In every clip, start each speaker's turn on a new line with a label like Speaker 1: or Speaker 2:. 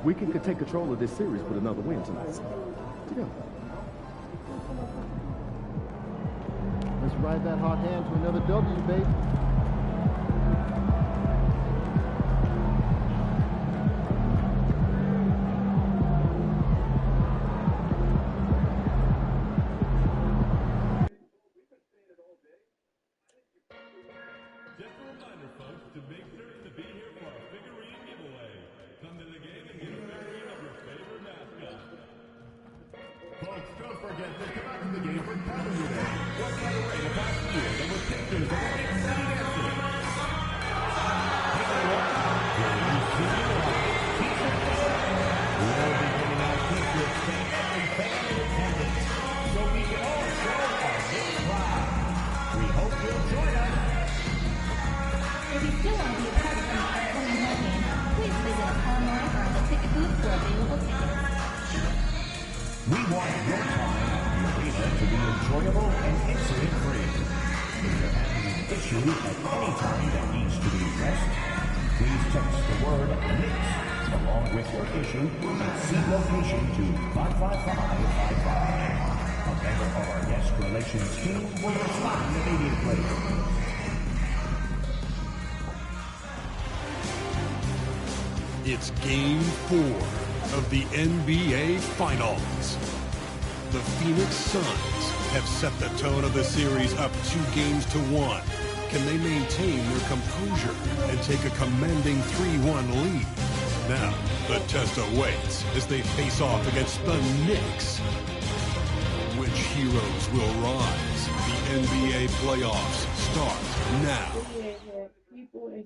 Speaker 1: We can take control of this series with another win tonight. Together.
Speaker 2: Let's ride that hot hand to another W, baby.
Speaker 3: Just a reminder, folks, to make sure to be here for our figurine giveaway. Come to the game and get a figurine of your favorite mascot. Folks, don't forget to come out to the game for W Day. What better way to pass the year than with pictures of our big city dancers? Here you see T-shirt day. We will be giving out T-shirts to every fan in attendance, so we can all show our big pride. We hope you'll join us.
Speaker 4: If you still want to be a part of the upcoming home game, please visit us online or at the ticket booth for available tickets.
Speaker 3: We want your time at the arena to be enjoyable and incident-free. If you're having an issue at any time that needs to be addressed, please text the word NIX along with your issue and seat location to 55555. A member of our guest relations team will respond immediately.
Speaker 5: It's Game 4 of the NBA Finals. The Phoenix Suns have set the tone of the series up 2-1. Can they maintain their composure and take a commanding 3-1 lead? Now, the test awaits as they face off against the Knicks. Which heroes will rise? The NBA playoffs start now.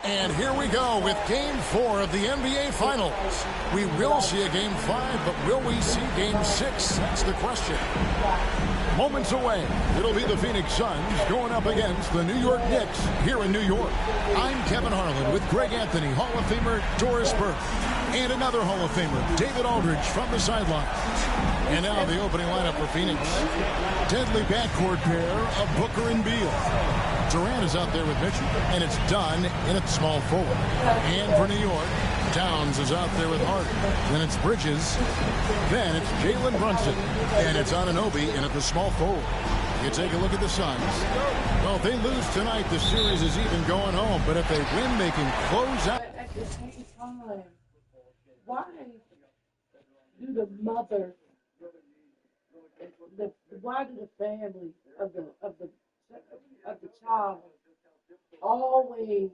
Speaker 6: And here we go with Game 4 of the NBA Finals. We will see a Game 5, but will we see Game 6? That's the question. Moments away, it'll be the Phoenix Suns going up against the New York Knicks here in New York. I'm Kevin Harlan with Greg Anthony, Hall of Famer Doris Burke, and another Hall of Famer, David Aldridge, from the sideline. And now the opening lineup for Phoenix. Deadly backcourt pair of Booker and Beal. Durant is out there with Mitchell, and it's Dunn in at small forward. And for New York, Towns is out there with Harden. Then it's Bridges. Then it's Jalen Brunson. And it's Anunoby in at the small forward. You take a look at the Suns. Well, if they lose tonight, the series is even going home. But if they win, they can close out.
Speaker 7: At the same time, why do the mother, why do the family of the child always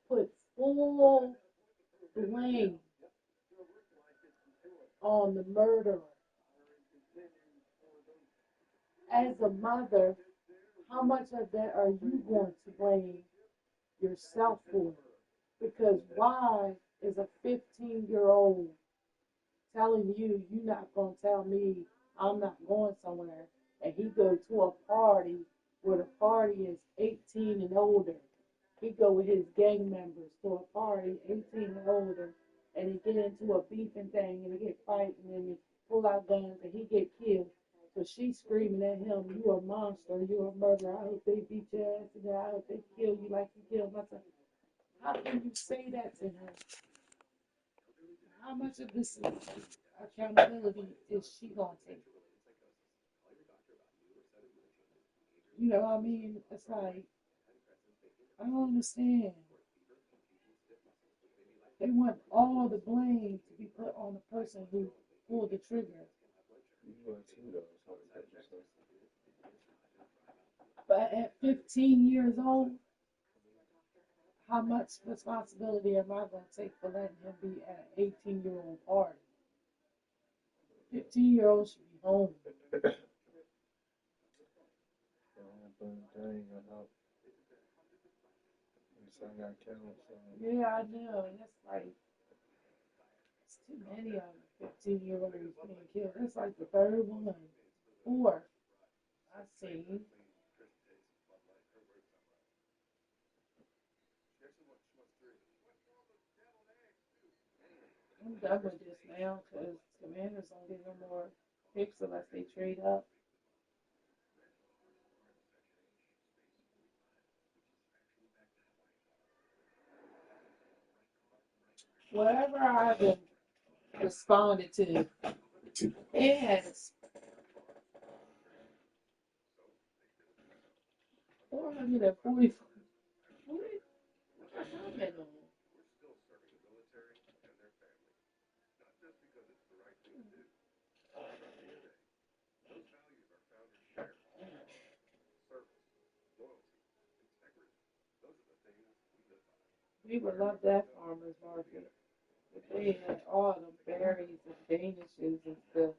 Speaker 7: put full blame on the murderer? As a mother, how much of that are you going to blame yourself for? Because why is a 15-year-old telling you you're not going to tell me I'm not going somewhere, and he goes to a party where the party is 18 and older? He go with his gang members to a party, 18 and older, and he get into a beefing thing, and they get fighting, and they pull out guns, and he get killed. So she's screaming at him, "You a monster, you a murderer. I hope they beat your ass, and I hope they kill you like you killed my son." How can you say that to her? How much of this accountability is she going to take? You know what I mean? It's like, I don't understand. They want all the blame to be put on the person who pulled the trigger. But at 15 years old, how much responsibility am I going to take for letting him be at an 18-year-old party? 15-year-olds should be home. Yeah, I know. And it's like, it's too many of them 15-year-olds being killed. It's like the third one, fourth I've seen. I'm done with this now because the Commanders don't get no more picks unless they trade up. whatever I've responded to, it has 440 comment on. We would love that farmer's market. If they had all the berries and danishes and stuff.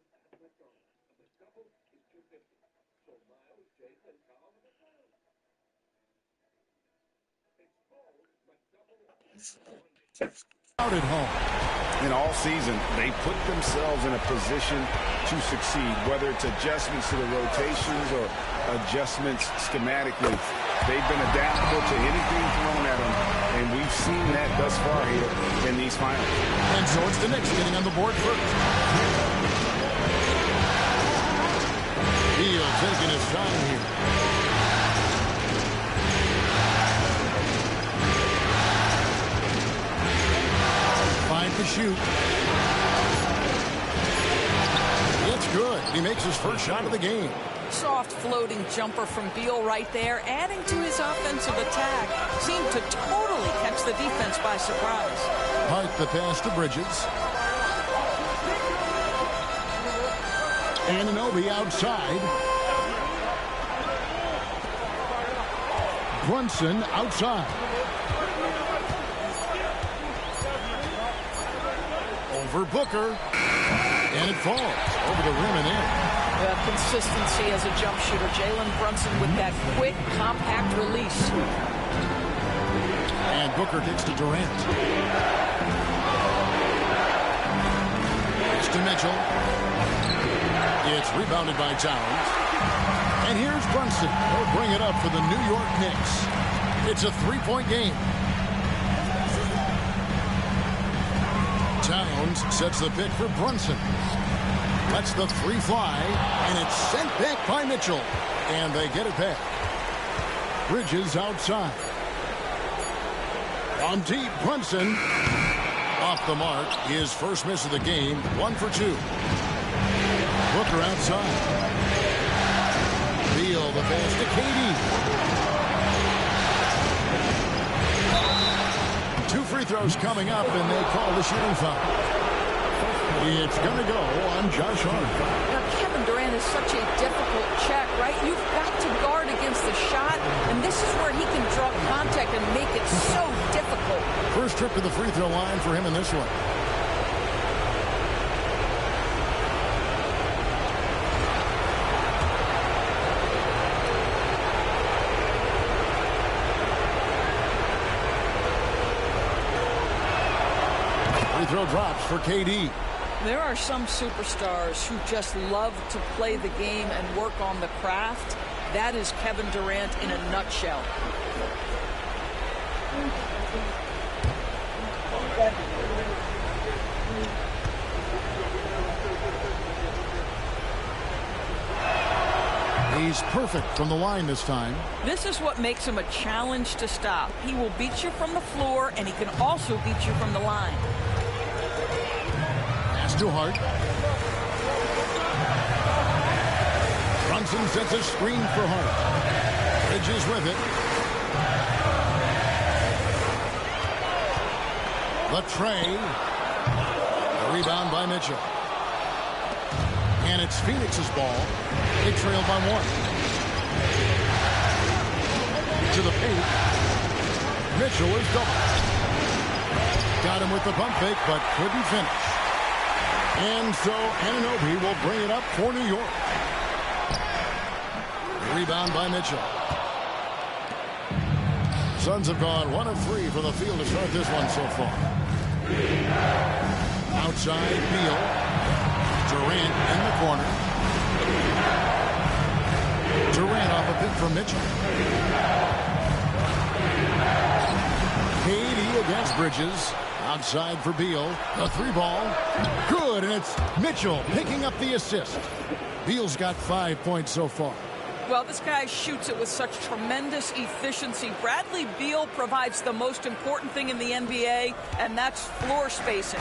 Speaker 6: Out at home.
Speaker 8: In all season, they put themselves in a position to succeed, whether it's adjustments to the rotations or adjustments schematically. They've been adaptable to anything thrown at them, and we've seen that thus far here in these finals.
Speaker 6: And so it's the Knicks getting on the board first. Beal taking his time here. Fine to shoot. It's good. He makes his first shot of the game.
Speaker 9: Soft floating jumper from Beal right there, adding to his offensive attack. Seemed to totally catch the defense by surprise.
Speaker 6: Hart the pass to Bridges. Anunoby outside. Brunson outside. Over Booker. And it falls over the rim and in.
Speaker 9: Consistency as a jump shooter. Jalen Brunson with that quick, compact release.
Speaker 6: And Booker gets to Durant. It's to Mitchell. It's rebounded by Towns. And here's Brunson. He'll bring it up for the New York Knicks. It's a three-point game. Towns sets the pick for Brunson. Lets the three fly, and it's sent back by Mitchell. And they get it back. Bridges outside. On deep, Brunson. Off the mark. His first miss of the game. 1 for 2. Booker outside. Beal the pass to KD. 2 free throws coming up, and they call the shooting foul. It's going to go on Josh Hart.
Speaker 9: Now, Kevin Durant is such a difficult check, right? You've got to guard against the shot, and this is where he can draw contact and make it so difficult.
Speaker 6: First trip to the free throw line for him in this one. Free throw drops for KD.
Speaker 9: There are some superstars who just love to play the game and work on the craft. That is Kevin Durant in a nutshell.
Speaker 6: He's perfect from the line this time.
Speaker 9: This is what makes him a challenge to stop. He will beat you from the floor, and he can also beat you from the line.
Speaker 6: To Hart. Brunson sets a screen for Hart. Bridges with it. The tray. The rebound by Mitchell. And it's Phoenix's ball. They trail by 1. To the paint. Mitchell is double. Got him with the pump fake, but couldn't finish. And so Anunoby will bring it up for New York. Rebound by Mitchell. Suns have gone 1 of 3 from the field to start this one so far. Outside, Beal. Durant in the corner. Durant off a pick from Mitchell. KD against Bridges. Outside for Beal. A 3-ball. Good, and it's Mitchell picking up the assist. Beal's got 5 points so far.
Speaker 9: Well, this guy shoots it with such tremendous efficiency. Bradley Beal provides the most important thing in the NBA, and that's floor spacing.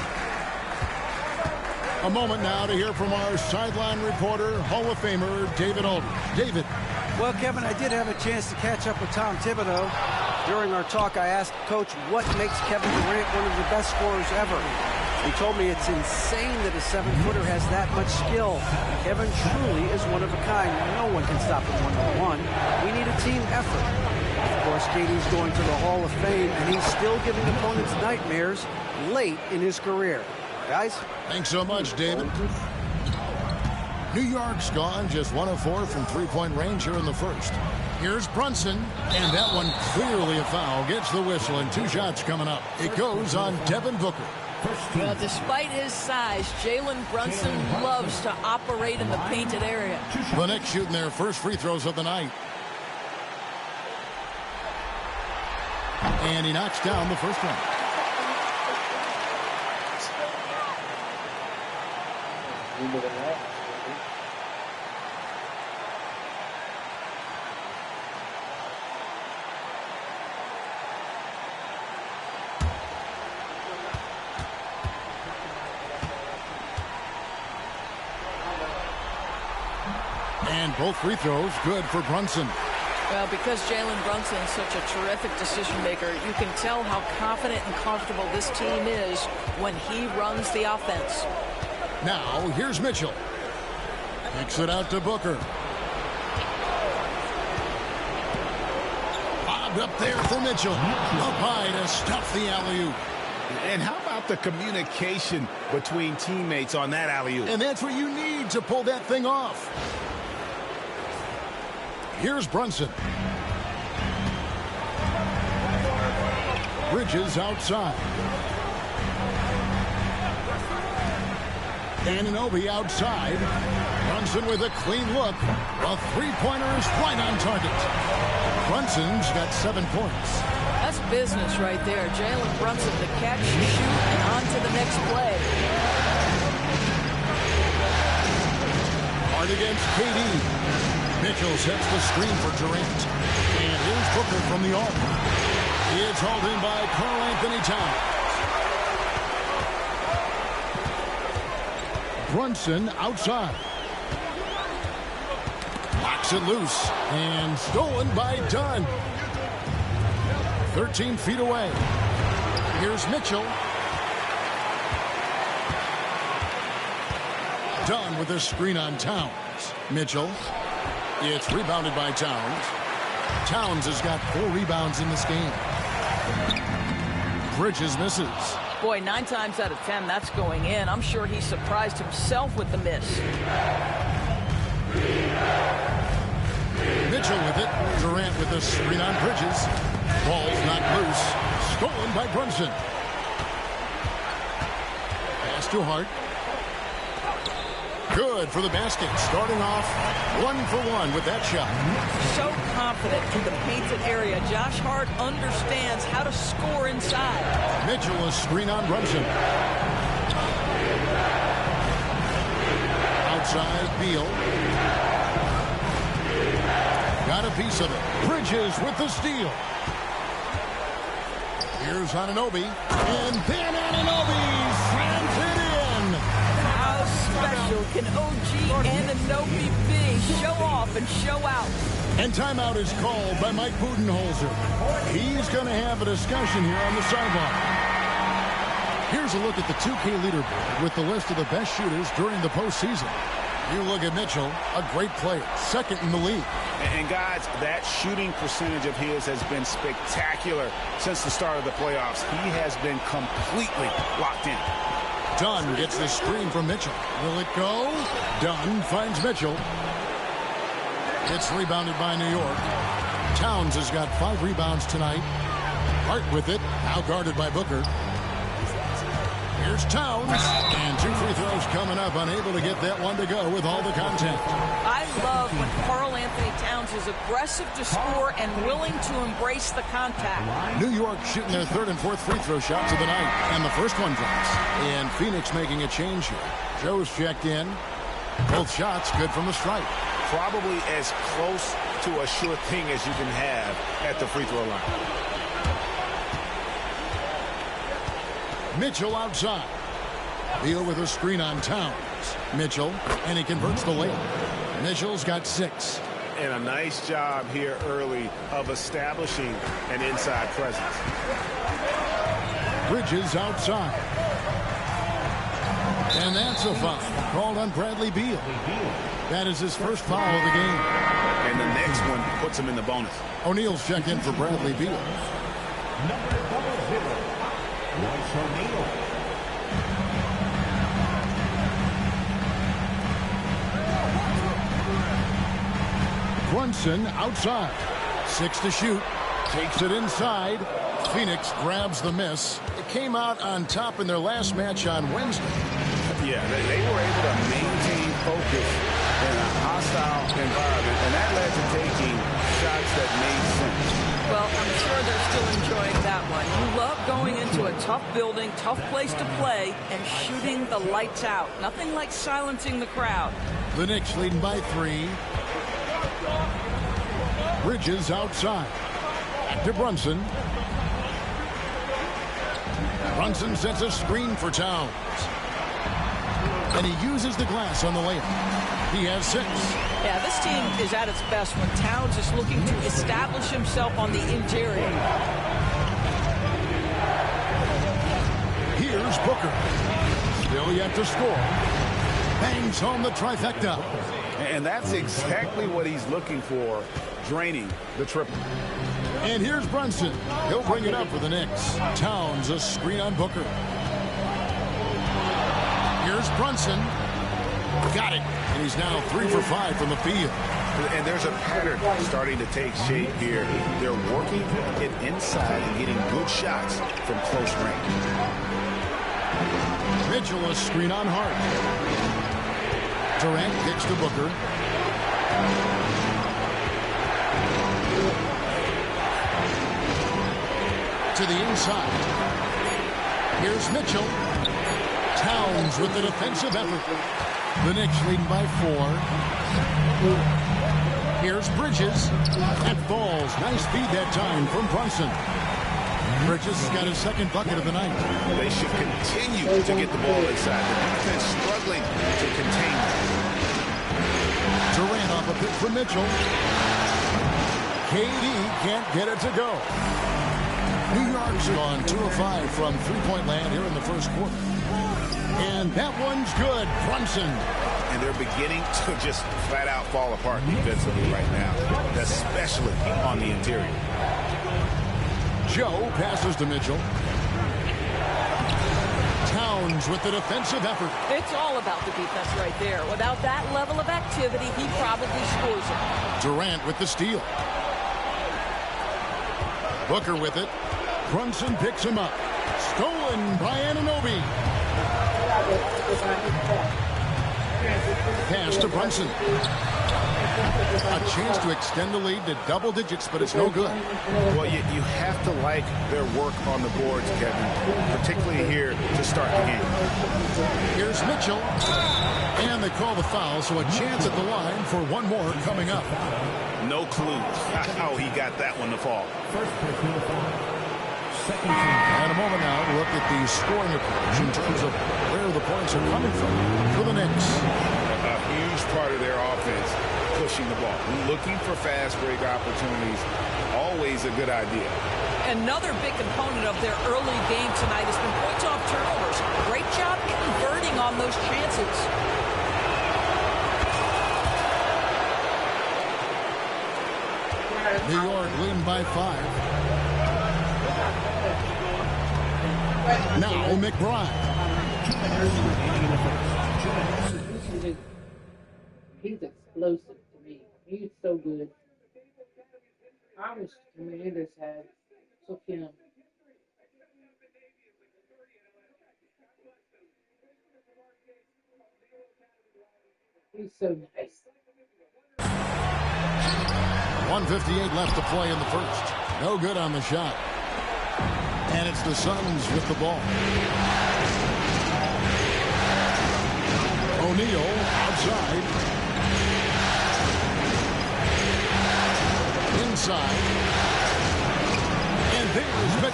Speaker 6: A moment now to hear from our sideline reporter, Hall of Famer David Aldridge. David.
Speaker 10: Well, Kevin, I did have a chance to catch up with Tom Thibodeau. During our talk, I asked Coach what makes Kevin Durant one of the best scorers ever. He told me it's insane that a 7-footer has that much skill. Kevin truly is one of a kind. No one can stop him one-on-one. We need a team effort. Of course, KD's going to the Hall of Fame, and he's still giving opponents nightmares late in his career. Guys?
Speaker 6: Thanks so much, David. New York's gone just 1 of 4 from three-point range here in the first. Here's Brunson, and that one clearly a foul. Gets the whistle, and 2 shots coming up. It goes on Devin Booker.
Speaker 9: Well, despite his size, Jalen Brunson loves to operate in the painted area.
Speaker 6: The Knicks shooting their first free throws of the night. And he knocks down the first one. And both free throws good for Brunson.
Speaker 9: Well, because Jalen Brunson is such a terrific decision maker, you can tell how confident and comfortable this team is when he runs the offense.
Speaker 6: Now, here's Mitchell. Kicks it out to Booker. Bobbed up there for Mitchell. Up high to stuff the alley-oop.
Speaker 8: And how about the communication between teammates on that alley-oop?
Speaker 6: And that's what you need to pull that thing off. Here's Brunson. Bridges outside. Anunoby outside. Brunson with a clean look. A three-pointer is right on target. Brunson's got 7 points.
Speaker 9: That's business right there. Jalen Brunson to catch, shoot, and on to the next play.
Speaker 6: Hard against KD. Mitchell sets the screen for Durant. And here's Booker from the arc. It's hauled in by Karl Anthony Towns. Brunson outside. Knocks it loose. And stolen by Dunn. 13 feet away. Here's Mitchell. Dunn with a screen on Towns. Mitchell. It's rebounded by Towns. Towns has got 4 rebounds in this game. Bridges misses.
Speaker 9: Boy, 9 times out of 10, that's going in. I'm sure he surprised himself with the miss.
Speaker 6: Mitchell with it. Durant with the screen on Bridges. Ball's not loose. Stolen by Brunson. Pass to Hart. Good for the basket. Starting off 1 for 1 with that shot.
Speaker 9: So confident in the painted area. Josh Hart understands how to score inside.
Speaker 6: Mitchell a screen on Brunson. Outside Beal. Got a piece of it. Bridges with the steal. Here's Anunoby. And then Anunoby slams it in.
Speaker 9: How special can OG Anunoby be? Show off and show out.
Speaker 6: And timeout is called by Mike Budenholzer. He's going to have a discussion here on the sideline. Here's a look at the 2K leaderboard with the list of the best shooters during the postseason. You look at Mitchell, a great player, 2nd in the league.
Speaker 8: And guys, that shooting percentage of his has been spectacular since the start of the playoffs. He has been completely locked in.
Speaker 6: Dunn gets the screen from Mitchell. Will it go? Dunn finds Mitchell. It's rebounded by New York. Towns has got 5 rebounds tonight. Hart with it, now guarded by Booker. Here's Towns, and 2 free throws coming up, unable to get that one to go with all the contact.
Speaker 9: I love when Karl Anthony Towns is aggressive to score and willing to embrace the contact.
Speaker 6: New York shooting their 3rd and 4th free throw shots of the night, and the first one drops. And Phoenix making a change here. Joe's checked in. Both shots good from the stripe.
Speaker 8: probably as close to a sure thing as you can have at the free throw line.
Speaker 6: Mitchell outside. Beal with a screen on Towns. Mitchell, and he converts the layup. Mitchell's got 6.
Speaker 8: And a nice job here early of establishing an inside presence.
Speaker 6: Bridges outside. And that's a foul called on Bradley Beal. That is his first foul of the game.
Speaker 8: And the next one puts him in the bonus.
Speaker 6: O'Neal's check in for Bradley Beal.
Speaker 3: Number 00, Royce O'Neal.
Speaker 6: Brunson outside. 6 to shoot. Takes it inside. Phoenix grabs the miss. It came out on top in their last match on Wednesday.
Speaker 8: Yeah, they were able to maintain focus in a hostile environment, and that led to taking shots that made sense.
Speaker 9: Well, I'm sure they're still enjoying that one. You love going into a tough building, tough place to play, and shooting the lights out. Nothing like silencing the crowd.
Speaker 6: The Knicks leading by 3. Bridges outside. Back to Brunson. Brunson sets a screen for Towns. And he uses the glass on the layup. He has 6.
Speaker 9: Yeah, this team is at its best when Towns is looking to establish himself on the interior.
Speaker 6: Here's Booker. Still yet to score. Bangs home the trifecta.
Speaker 8: And that's exactly what he's looking for, draining the triple.
Speaker 6: And here's Brunson. He'll bring it up for the Knicks. Towns a screen on Booker. Here's Brunson. Got it. And he's now 3 for 5 from the field.
Speaker 8: And there's a pattern starting to take shape here. They're working it inside and getting good shots from close range.
Speaker 6: Mitchell a screen on Hart. Durant kicks to Booker. To the inside. Here's Mitchell. Towns with the defensive effort. The Knicks leading by 4. Here's Bridges. That falls. Nice feed that time from Brunson. Bridges has got his second bucket of the night.
Speaker 8: They should continue to get the ball inside. The defense struggling to contain them.
Speaker 6: Durant off a pick from Mitchell. KD can't get it to go. New York's gone 2 of 5 from three-point land here in the first quarter. And that one's good. Brunson.
Speaker 8: And they're beginning to just flat out fall apart defensively right now, especially on the interior.
Speaker 6: Joe passes to Mitchell. Towns with the defensive effort.
Speaker 9: It's all about the defense right there. Without that level of activity, he probably scores it.
Speaker 6: Durant with the steal. Booker with it. Brunson picks him up. Stolen by Anunoby. Pass to Brunson. A chance to extend the lead to double digits, but it's no good.
Speaker 8: Well, you have to like their work on the boards, Kevin, particularly here to start the game.
Speaker 6: Here's Mitchell. And they call the foul, so a chance at the line for one more coming up.
Speaker 8: No clue how he got that one to fall.
Speaker 3: First personal foul. Second team.
Speaker 6: And a moment now to look at the scoring approach in terms of where the points are coming from for the Knicks.
Speaker 8: A huge part of their offense, pushing the ball. Looking for fast break opportunities, always a good idea.
Speaker 9: Another big component of their early game tonight has been points off turnovers. Great job converting on those chances.
Speaker 6: New York leading by 5. Now McBride.
Speaker 7: He's explosive to me. He's so good. I wish Commanders had took him. He's so nice.
Speaker 6: 1:58 left to play in the first. No good on the shot. And it's the Suns with the ball. O'Neal outside.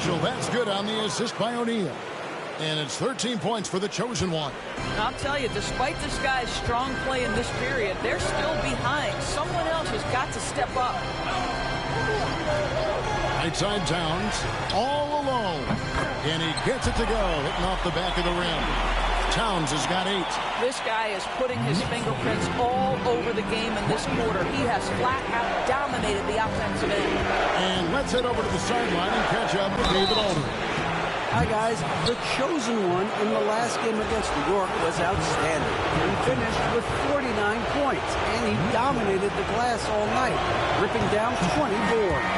Speaker 6: Mitchell, that's good on the assist by O'Neal. And it's 13 points for the chosen one.
Speaker 9: I'll tell you, despite this guy's strong play in this period, they're still behind. Someone else has got to step up.
Speaker 6: Right side Towns, all alone. And he gets it to go, hitting off the back of the rim. Towns has got 8.
Speaker 9: This guy is putting his fingerprints all over the game in this quarter. He has flat out dominated the offensive end.
Speaker 6: And let's head over to the sideline and catch up with David Aldridge.
Speaker 10: Hi, guys. The chosen one in the last game against New York was outstanding. He finished with 49 points, and he dominated the glass all night, ripping down 20 boards.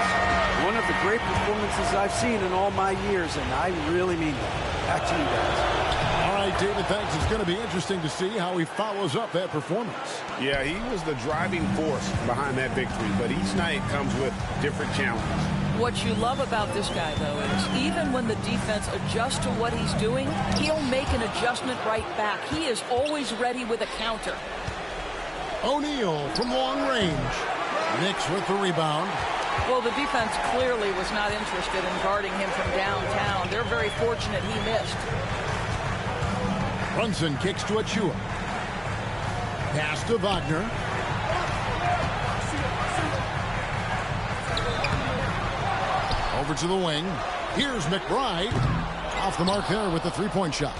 Speaker 10: One of the great performances I've seen in all my years, and I really mean that. Back to you guys.
Speaker 6: All right, David, thanks. It's going to be interesting to see how he follows up that performance.
Speaker 8: Yeah, he was the driving force behind that victory, but each night comes with different challenges.
Speaker 9: What you love about this guy, though, is even when the defense adjusts to what he's doing, he'll make an adjustment right back. He is always ready with a counter.
Speaker 6: O'Neal from long range. Knicks with the rebound.
Speaker 9: Well, the defense clearly was not interested in guarding him from downtown. They're very fortunate he missed.
Speaker 6: Brunson kicks to Achua. Pass to Wagner. Over to the wing. Here's McBride. Off the mark there with the three-point shot.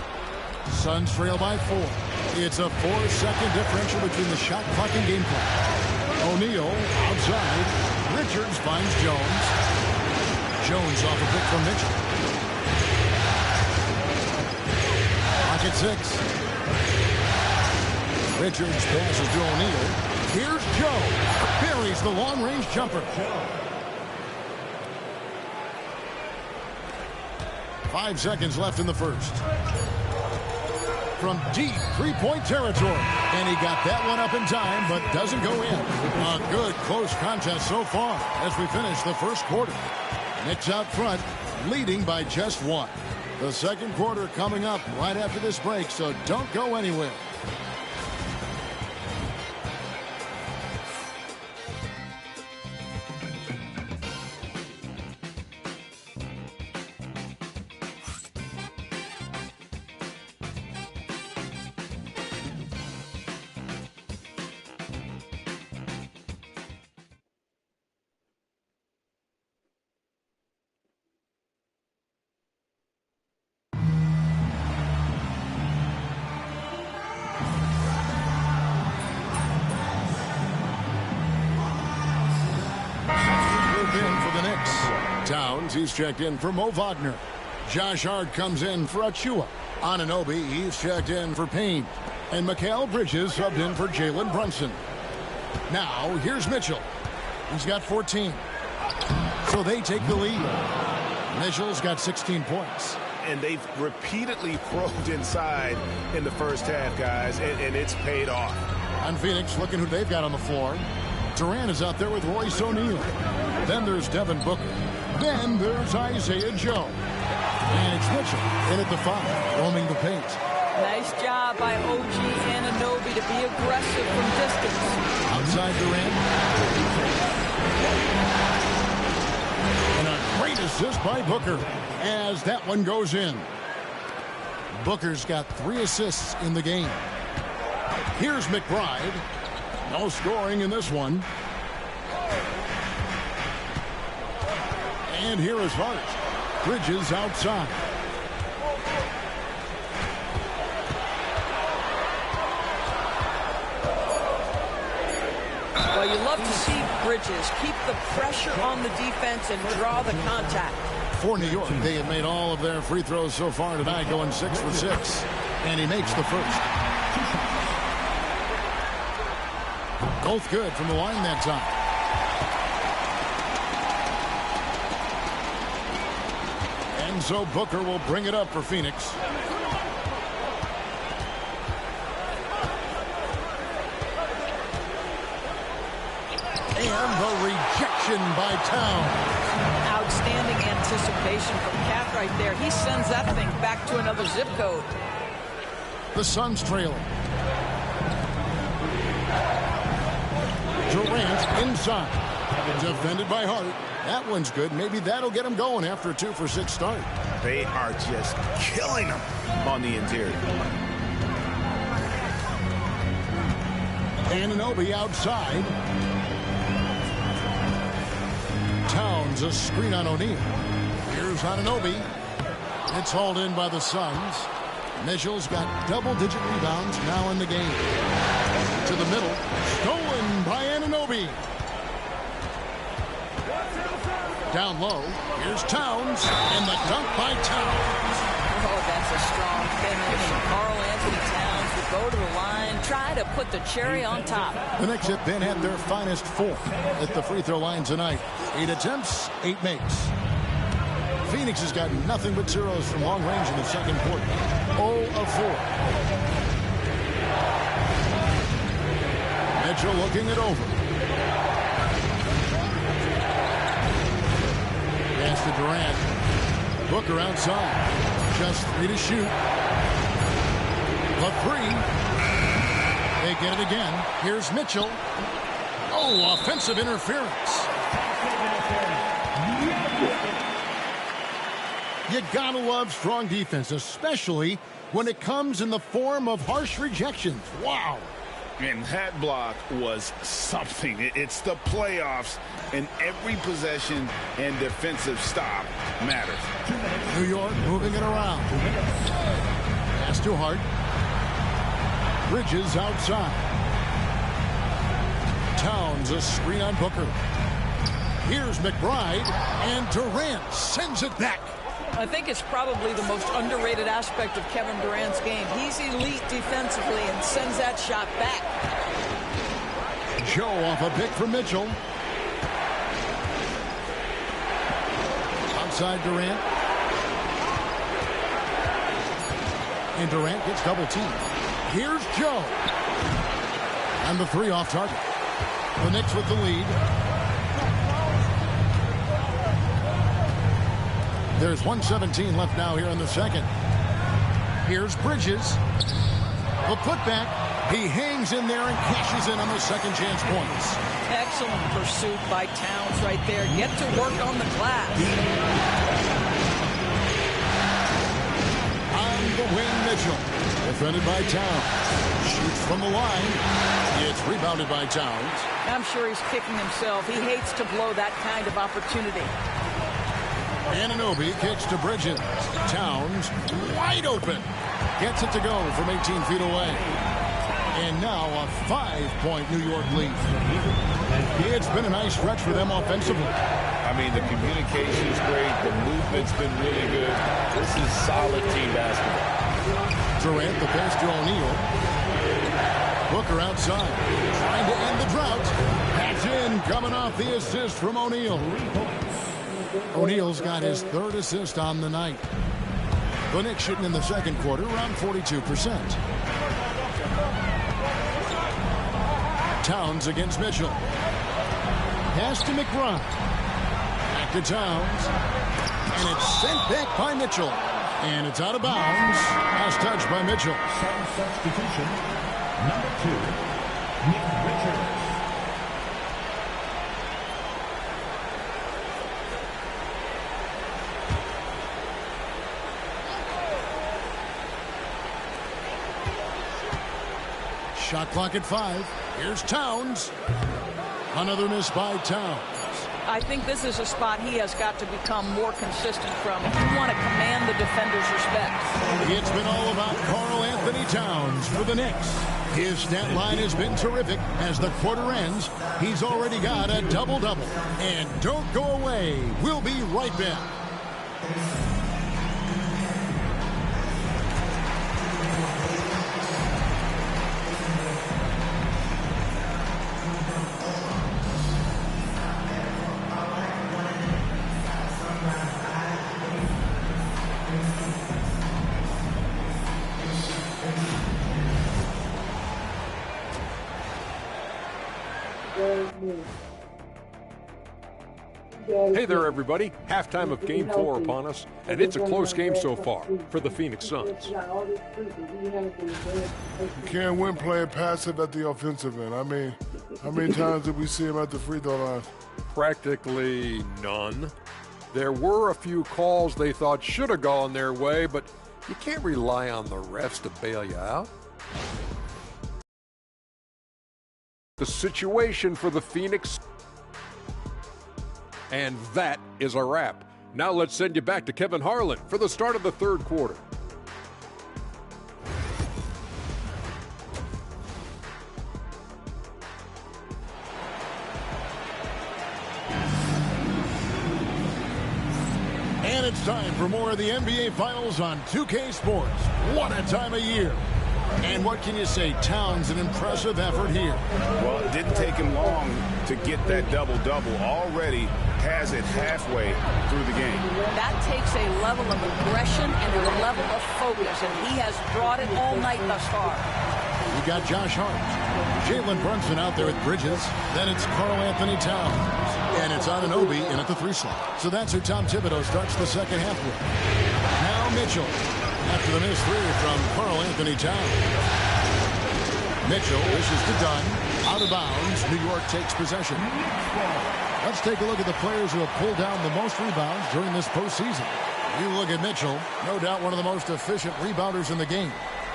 Speaker 6: Suns trail by 4. It's a 4-second differential between the shot clock and game clock. O'Neal outside. Richards finds Jones. Jones off a pick from Mitchell. Pocket 6. Richards passes to O'Neal. Here's Joe. Buries the long-range jumper. 5 seconds left in the first. From deep three-point territory. And he got that one up in time, but doesn't go in. A good close contest so far as we finish the first quarter. Knicks out front, leading by just 1. The second quarter coming up right after this break, so don't go anywhere. He's checked in for Mo Wagner. Josh Hart comes in for Achua. Anunoby, he's checked in for Payne. And Mikal Bridges subbed in for Jalen Brunson. Now, here's Mitchell. He's got 14. So they take the lead. Mitchell's got 16 points.
Speaker 8: And they've repeatedly probed inside in the first half, guys, and it's paid off.
Speaker 6: On Phoenix, looking who they've got on the floor. Durant is out there with Royce O'Neal. Then there's Devin Booker. Then there's Isaiah Joe. And it's Mitchell in at the 5, roaming the paint.
Speaker 9: Nice job by OG Anunoby to be aggressive from distance.
Speaker 6: Outside Durant. And a great assist by Booker as that one goes in. Booker's got 3 assists in the game. Here's McBride. No scoring in this one. And here is Hart. Bridges outside.
Speaker 9: Well, you love to see Bridges keep the pressure on the defense and draw the contact.
Speaker 6: For New York, they have made all of their free throws so far tonight, going 6 for 6. And he makes the first. Both good from the line that time. And so Booker will bring it up for Phoenix. And the rejection by Towns.
Speaker 9: Outstanding anticipation from Cat right there. He sends that thing back to another zip code.
Speaker 6: The Suns trailing. Durant inside. Defended by Hart. That one's good. Maybe that'll get them going after a 2-for-6 start.
Speaker 8: They are just killing them on the interior.
Speaker 6: Anunoby outside. Towns a screen on O'Neal. Here's Anunoby. It's hauled in by the Suns. Mitchell's got double-digit rebounds now in the game. To the middle. Stolen by Anunoby. Down low. Here's Towns. And the dunk by Towns.
Speaker 9: Oh, that's a strong finish. Karl Anthony Towns will go to the line, try to put the cherry on top.
Speaker 6: The Knicks have been at their finest 4 at the free throw line tonight. 8 attempts, 8 makes. Phoenix has got nothing but zeros from long range in the second quarter. 0 of 4. Mitchell looking it over. Pass to Durant. Booker outside. Just 3 to shoot. The 3. They get it again. Here's Mitchell. Oh, offensive interference. You gotta love strong defense, especially when it comes in the form of harsh rejections. Wow.
Speaker 8: And that block was something. It's the playoffs, and every possession and defensive stop matters.
Speaker 6: New York moving it around. Pass to Hart. Bridges outside. Towns a screen on Booker. Here's McBride, and Durant sends it back.
Speaker 9: I think it's probably the most underrated aspect of Kevin Durant's game. He's elite defensively and sends that shot back.
Speaker 6: Joe off a pick for Mitchell. Outside Durant. And Durant gets double teamed. Here's Joe. And the 3 off target. The Knicks with the lead. There's 1:17 left now here in the second. Here's Bridges. The putback. He hangs in there and cashes in on the second chance points.
Speaker 9: Excellent pursuit by Towns right there. Get to work on the glass.
Speaker 6: On the wing, Mitchell. Defended by Towns. Shoots from the line. It's rebounded by Towns.
Speaker 9: I'm sure he's kicking himself. He hates to blow that kind of opportunity.
Speaker 6: Anunoby kicks to Bridges. Towns wide open. Gets it to go from 18 feet away. And now a 5-point New York lead. It's been a nice stretch for them offensively.
Speaker 8: I mean, the communication's great. The movement's been really good. This is solid team basketball.
Speaker 6: Durant the pass to O'Neal. Booker outside. Trying to end the drought. That's in. Coming off the assist from O'Neal. O'Neal's got his 3rd assist on the night. The Knicks shooting in the second quarter around 42%. Towns against Mitchell. Pass to McBride. Back to Towns. And it's sent back by Mitchell. And it's out of bounds. Last touch by Mitchell.
Speaker 3: Substitution, number 2, Nick Richards.
Speaker 6: Shot clock at 5. Here's Towns. Another miss by Towns.
Speaker 9: I think this is a spot he has got to become more consistent from if you want to command the defender's respect.
Speaker 6: It's been all about Karl Anthony Towns for the Knicks. His stat line has been terrific. As the quarter ends, he's already got a double-double. And don't go away. We'll be right back.
Speaker 11: Hey there, everybody. Halftime of Game 4 upon us, and it's a close game so far for the Phoenix Suns.
Speaker 12: You can't win playing passive at the offensive end. I mean, how many times did we see him at the free throw line?
Speaker 11: practically none. There were a few calls they thought should have gone their way, but you can't rely on the refs to bail you out. The situation for the Phoenix. And that is a wrap. Now let's send you back to Kevin Harlan for the start of the third quarter.
Speaker 6: And it's time for more of the NBA Finals on 2K Sports. What a time of year. And what can you say? Towns, an impressive effort here.
Speaker 8: Well, it didn't take him long to get that double-double. Already has it halfway through the game.
Speaker 9: That takes a level of aggression and a level of focus, and he has brought it all night thus far.
Speaker 6: We got Josh Hart, Jalen Brunson out there at Bridges. Then it's Karl-Anthony Towns. And it's Anunoby in at the 3 slot. So that's who Tom Thibodeau starts the second half with. Now Mitchell. After the missed 3 from Karl-Anthony Towns. Mitchell wishes to Dunn. Out of bounds. New York takes possession. Let's take a look at the players who have pulled down the most rebounds during this postseason. You look at Mitchell, no doubt one of the most efficient rebounders in the game.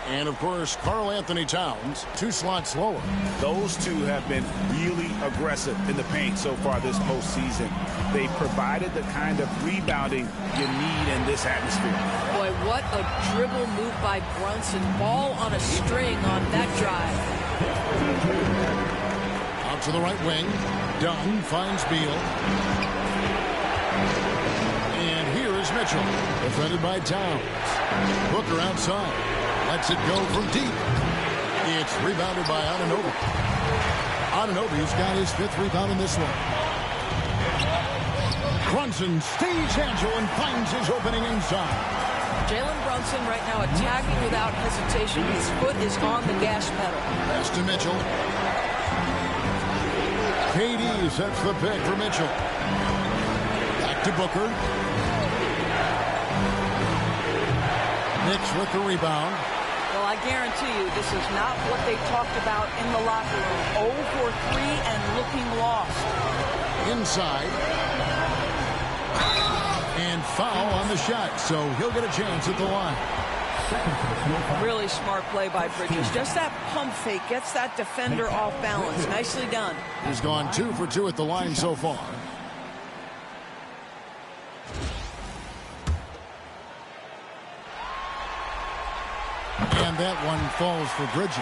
Speaker 6: And, of course, Karl-Anthony Towns, 2 slots lower.
Speaker 8: Those two have been really aggressive in the paint so far this postseason. They provided the kind of rebounding you need in this atmosphere.
Speaker 9: Boy, what a dribble move by Brunson. Ball on a string on that drive.
Speaker 6: Out to the right wing. Dunn finds Beal. And here is Mitchell, defended by Towns. Booker outside. Lets it go from deep. It's rebounded by Anunoby. Anunoby's got his 5th rebound in this one. Brunson stays agile and finds his opening inside.
Speaker 9: Jalen Brunson right now attacking without hesitation. His foot is on the gas pedal.
Speaker 6: Pass to Mitchell. KD sets the pick for Mitchell. Back to Booker. Knicks with the rebound.
Speaker 9: Well, I guarantee you this is not what they talked about in the locker room. 0 for 3 and looking lost.
Speaker 6: Inside. And foul on the shot, so he'll get a chance at the line.
Speaker 9: Really smart play by Bridges. Just that pump fake gets that defender off balance. Nicely done.
Speaker 6: He's gone 2 for 2 at the line so far. And that one falls for Bridges.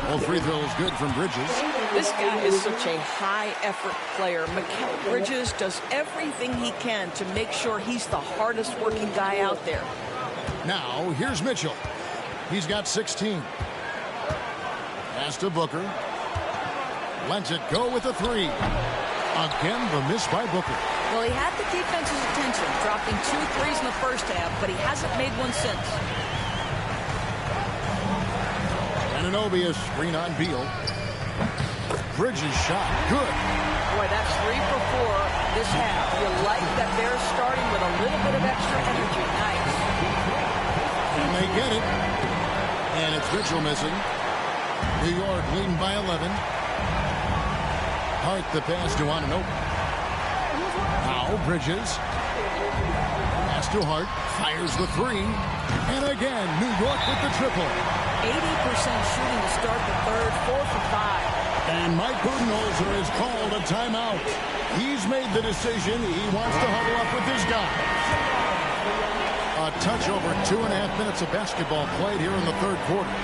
Speaker 6: All free throws good from Bridges.
Speaker 9: This guy is such a high-effort player. Mikal Bridges does everything he can to make sure he's the hardest-working guy out there.
Speaker 6: Now, here's Mitchell. He's got 16. Pass to Booker. Lets it go with a 3. Again, the miss by Booker.
Speaker 9: Well, he had the defense's attention, dropping 2 threes in the first half, but he hasn't made one since.
Speaker 6: Anunoby a screen on Beal. Bridges shot. Good.
Speaker 9: Boy, that's 3 for 4 this half. You like that they're starting with a little bit of extra energy. Nice.
Speaker 6: And they get it. And it's Mitchell missing. New York leading by 11. Hart the pass to Anunoby. Now Bridges. Pass to Hart. Fires the 3. And again, New York with the triple.
Speaker 9: 80% shooting to start the third, 4 for 5.
Speaker 6: And Mike Budenholzer has called a timeout. He's made the decision. He wants to huddle up with his guys. A touch over 2.5 minutes of basketball played here in the third quarter.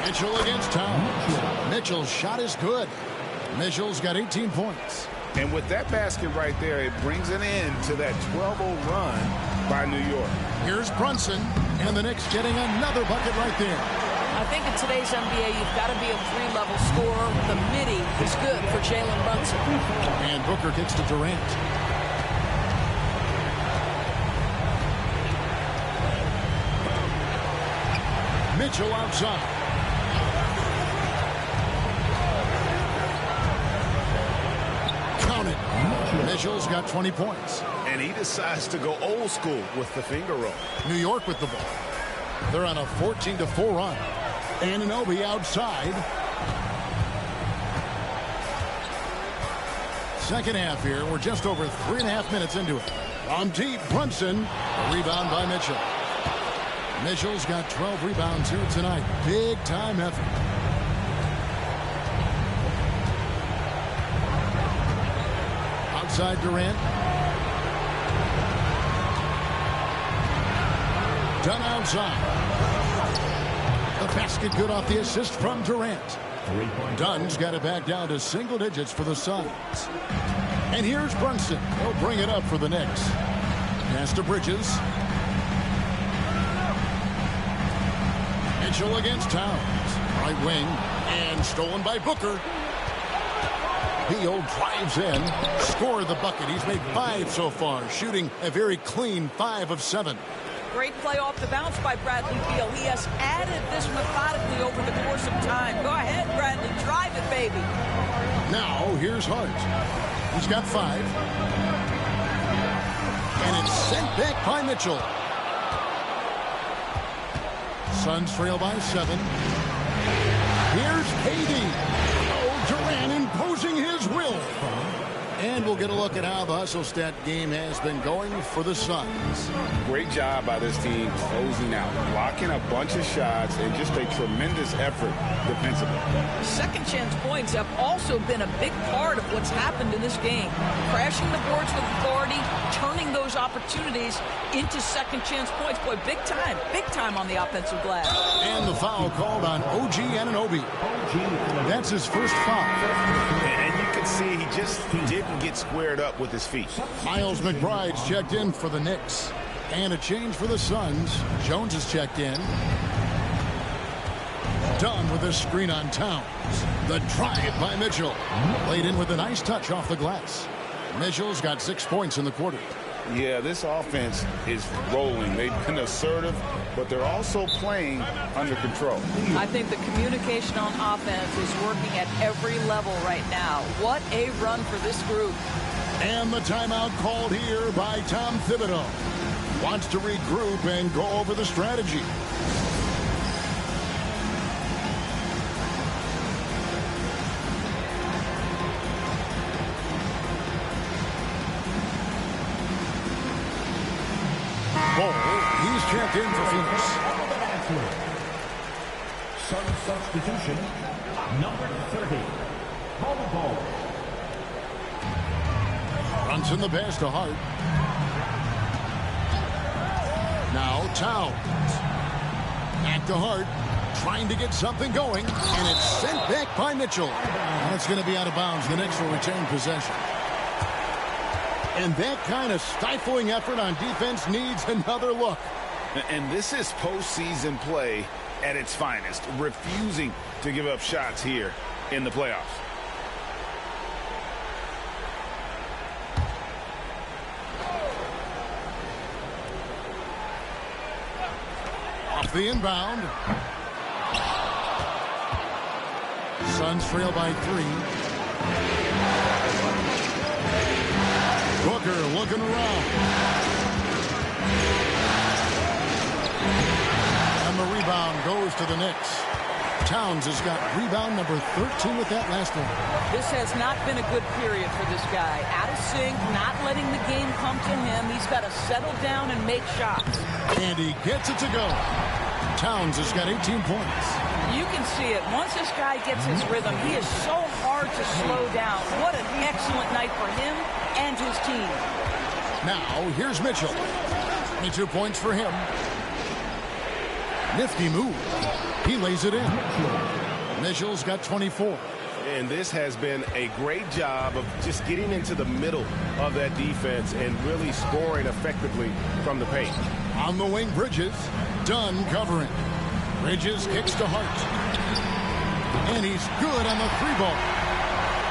Speaker 6: Mitchell against Towns. Mitchell's shot is good. Mitchell's got 18 points.
Speaker 8: And with that basket right there, it brings an end to that 12-0 run by New York.
Speaker 6: Here's Brunson, and the Knicks getting another bucket right there.
Speaker 9: I think in today's NBA, you've got to be a 3-level scorer. The midi is good for Jalen Brunson.
Speaker 6: And Booker kicks to Durant. Mitchell outside. Count it. Mitchell's got 20 points.
Speaker 8: And he decides to go old school with the finger roll.
Speaker 6: New York with the ball. They're on a 14-4 run. Anunoby outside. Second half here. We're just over 3.5 minutes into it. On deep, Brunson. A rebound by Mitchell. Mitchell's got 12 rebounds here tonight. Big time effort. Outside Durant. Done outside. The basket good off the assist from Durant. Dunn's got it back down to single digits for the Suns. And here's Brunson. He'll bring it up for the Knicks. Pass to Bridges. Mitchell against Towns. Right wing. And stolen by Booker. Beal drives in. Scored the bucket. He's made 5 so far. Shooting a very clean 5 of 7.
Speaker 9: Great play off the bounce by Bradley Beal. He has added this methodically over the course of time. Go ahead, Bradley. Drive it, baby.
Speaker 6: Now, here's Hart. He's got 5. And it's sent back by Mitchell. Suns trail by 7. Here's KD. Oh, Durant imposing his will. And we'll get a look at how the hustle stat game has been going for the Suns.
Speaker 8: Great job by this team closing out, blocking a bunch of shots, and just a tremendous effort defensively.
Speaker 9: Second chance points have also been a big part of what's happened in this game. Crashing the boards with authority, turning those opportunities into second chance points. Boy, big time on the offensive glass.
Speaker 6: And the foul called on OG Anunoby. That's his first foul.
Speaker 8: And you can see he just didn't get squared up with his feet.
Speaker 6: Miles McBride's checked in for the Knicks. And a change for the Suns. Jones is checked in. Dunn with a screen on Towns. The drive by Mitchell. Laid in with a nice touch off the glass. Mitchell's got 6 points in the quarter.
Speaker 8: Yeah, this offense is rolling. They've been assertive, but they're also playing under control.
Speaker 9: I think the communication on offense is working at every level right now. What a run for this group.
Speaker 6: And the timeout called here by Tom Thibodeau. Wants to regroup and go over the strategy. He's checked in for Phoenix.
Speaker 3: Sun substitution, number 30, Ball.
Speaker 6: Brunson the pass to Hart. Now Towns. Back to Hart. Trying to get something going. And it's sent back by Mitchell. That's going to be out of bounds. The Knicks will retain possession. And that kind of stifling effort on defense needs another look.
Speaker 8: And this is postseason play at its finest, refusing to give up shots here in the playoffs.
Speaker 6: Off the inbound. Suns trail by 3. Booker looking around. And the rebound goes to the Knicks. Towns has got rebound number 13 with that last one.
Speaker 9: This has not been a good period for this guy. Out of sync, not letting the game come to him. He's got to settle down and make shots.
Speaker 6: And he gets it to go. Towns has got 18 points.
Speaker 9: You can see it. Once this guy gets his rhythm, he is so hard to slow down. What an excellent night for him and his team.
Speaker 6: Now, here's Mitchell. 22 points for him. Nifty move. He lays it in. Mitchell's got 24.
Speaker 12: And this has been a great job of just getting into the middle of that defense and really scoring effectively from the paint.
Speaker 6: On the wing, Bridges. Dunn covering. Bridges kicks to Hart. And he's good on the 3-ball.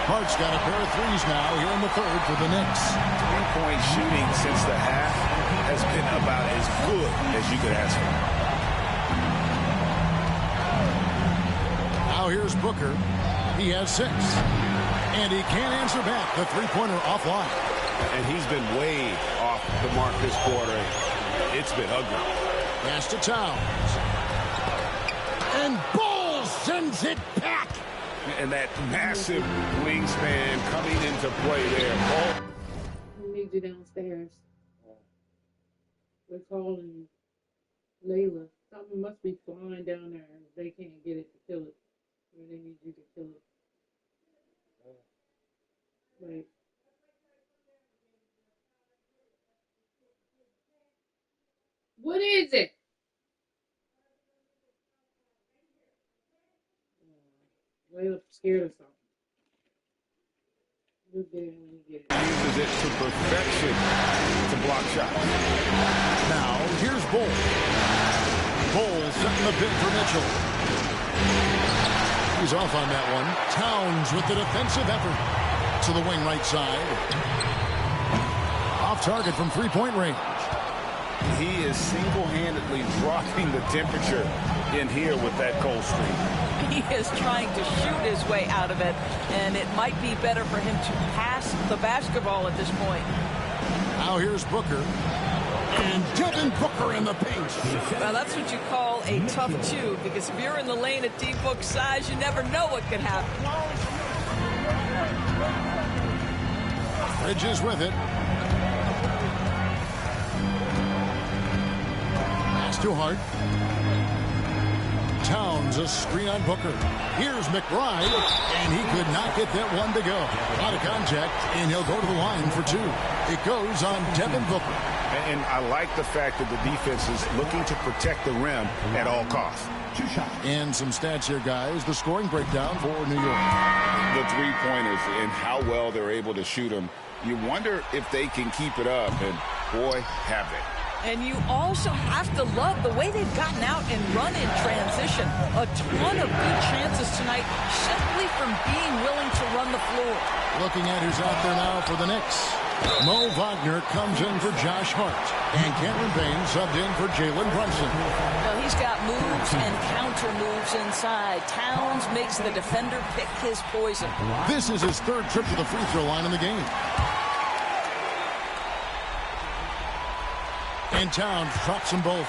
Speaker 6: Hart's got a pair of threes now here in the third for the Knicks.
Speaker 8: 3-point shooting since the half has been about as good as you could ask for.
Speaker 6: Now here's Booker. He has 6. And he can't answer back. The 3-pointer offline.
Speaker 12: And he's been way off the mark this quarter. It's been ugly.
Speaker 6: Pass to Towns. And Bull sends it back.
Speaker 8: And that massive wingspan coming into play there.
Speaker 7: We need you downstairs. We're calling Layla. Something must be flying down there. They can't get it to kill it. They need you to kill it. Wait. What is it? Layla scared of something. You're there when you get it.
Speaker 8: Uses it to perfection to block shots.
Speaker 6: Now, here's Bull. Bull setting the pin for Mitchell. He's off on that one. Towns with the defensive effort to the wing right side. Off target from three-point range.
Speaker 8: He is single-handedly dropping the temperature in here with that cold streak.
Speaker 9: He is trying to shoot his way out of it, and it might be better for him to pass the basketball at this point.
Speaker 6: Now here's Booker. And Devin Booker in the paint.
Speaker 9: Well, that's what you call a tough two, because if you're in the lane at D-Book size, you never know what could happen.
Speaker 6: Bridges with it. Pass to Hart. Towns, a screen on Booker. Here's McBride, and he could not get that one to go. Out of contact, and he'll go to the line for two. It goes on Devin Booker.
Speaker 8: And I like the fact that the defense is looking to protect the rim at all costs.
Speaker 6: And some stats here, guys. The scoring breakdown for New York.
Speaker 8: The three-pointers and how well they're able to shoot them. You wonder if they can keep it up, and boy, have they.
Speaker 9: And you also have to love the way they've gotten out and run in transition. A ton of good chances tonight simply from being willing to run the floor.
Speaker 6: Looking at who's out there now for the Knicks. Mo Wagner comes in for Josh Hart. And Cameron Payne subbed in for Jalen Brunson.
Speaker 9: Well, he's got moves and counter moves inside. Towns makes the defender pick his poison.
Speaker 6: This is his third trip to the free throw line in the game. And Towns drops them both.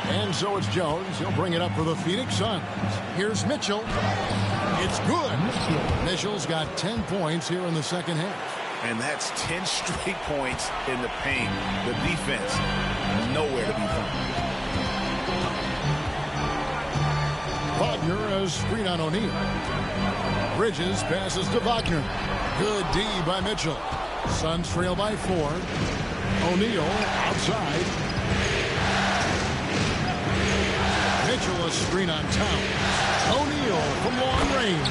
Speaker 6: And so it's Jones. He'll bring it up for the Phoenix Suns. Here's Mitchell. It's good. Mitchell's got 10 points here in the second half.
Speaker 8: And that's 10 straight points in the paint. The defense, nowhere to be found.
Speaker 6: Wagner as screen on O'Neal. Bridges passes to Wagner. Good D by Mitchell. Suns trail by 4. O'Neal outside. Mitchell a screen on Towns. O'Neal from long range.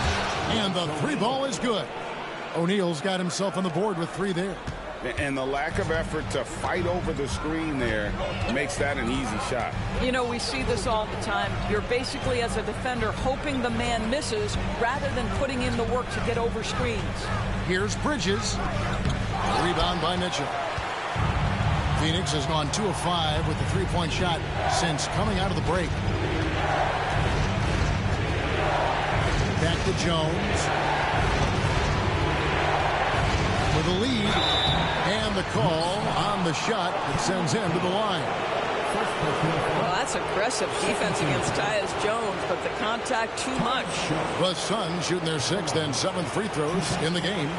Speaker 6: And the three ball is good. O'Neal's got himself on the board with 3 there.
Speaker 8: And the lack of effort to fight over the screen there makes that an easy shot.
Speaker 9: You know, we see this all the time. You're basically, as a defender, hoping the man misses rather than putting in the work to get over screens.
Speaker 6: Here's Bridges. Rebound by Mitchell. Phoenix has gone 2 of 5 with the three-point shot since coming out of the break. Back to Jones. With a lead. And the call on the shot that sends him to the line.
Speaker 9: Well, that's aggressive defense against Tyus Jones, but the contact too much.
Speaker 6: The Suns shooting their 6th and 7th free throws in the game.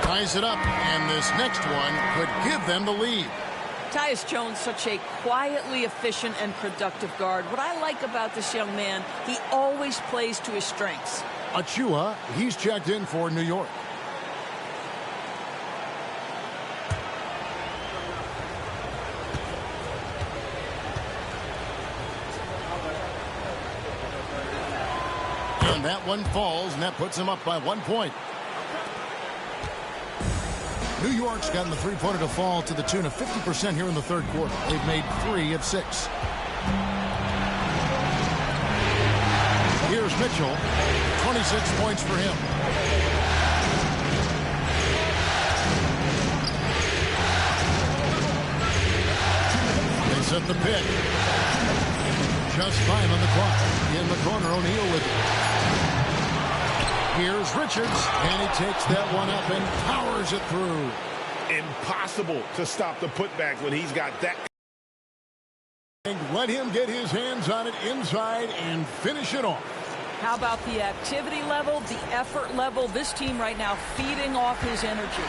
Speaker 6: Ties it up, and this next one could give them the lead.
Speaker 9: Tyus Jones, such a quietly efficient and productive guard. What I like about this young man, he always plays to his strengths.
Speaker 6: Achua, he's checked in for New York. And that one falls, and that puts him up by 1 point. New York's gotten the three-pointer to fall to the tune of 50% here in the third quarter. They've made 3 of 6. Here's Mitchell. 26 points for him. set the pick. Just 5 on the clock. In the corner, O'Neal with it. Here's Richards, and he takes that one up and powers it through.
Speaker 12: Impossible to stop the putback when he's got that.
Speaker 6: Let him get his hands on it inside and finish it off.
Speaker 9: How about the activity level, the effort level? This team right now feeding off his energy.